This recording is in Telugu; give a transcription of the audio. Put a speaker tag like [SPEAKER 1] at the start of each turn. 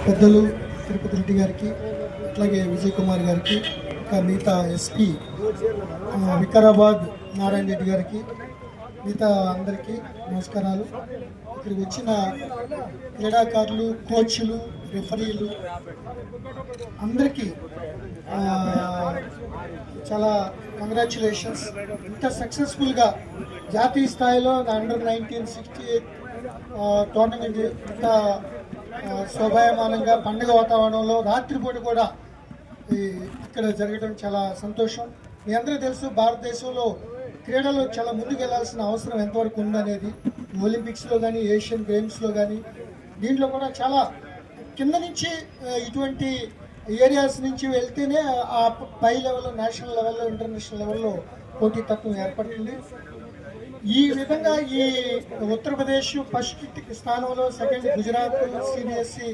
[SPEAKER 1] పెద్దలు తిరుపతి రెడ్డి గారికి, అట్లాగే విజయ్ కుమార్ గారికి, ఇంకా మిగతా ఎస్పీ వికారాబాద్ నారాయణ రెడ్డి గారికి, మిగతా అందరికీ నమస్కారాలు. ఇక్కడికి వచ్చిన క్రీడాకారులు, కోచ్లు, రెఫరీలు అందరికీ చాలా కంగ్రాచులేషన్స్. ఇంత సక్సెస్ఫుల్గా జాతీయ స్థాయిలో అండర్-19 68 టోర్నమెంట్ ఇంత శోభాయమానంగా పండుగ వాతావరణంలో రాత్రిపూట కూడా ఇక్కడ జరగడం చాలా సంతోషం. మీ అందరూ తెలుసు, భారతదేశంలో క్రీడలు చాలా ముందుకు వెళ్లాల్సిన అవసరం ఎంతవరకు ఉందనేది. ఒలింపిక్స్లో కానీ, ఏషియన్ గేమ్స్లో కానీ, దీంట్లో కూడా చాలా కింద నుంచి ఇటువంటి ఏరియాస్ నుంచి వెళ్తేనే ఆ పై లెవెల్లో, నేషనల్ లెవెల్లో, ఇంటర్నేషనల్ లెవెల్లో పోటీతత్వం ఏర్పడుతుంది. ఈ విధంగా ఈ ఉత్తరప్రదేశ్ ఫస్ట్ స్థానంలో, సెకండ్ గుజరాత్, CBSE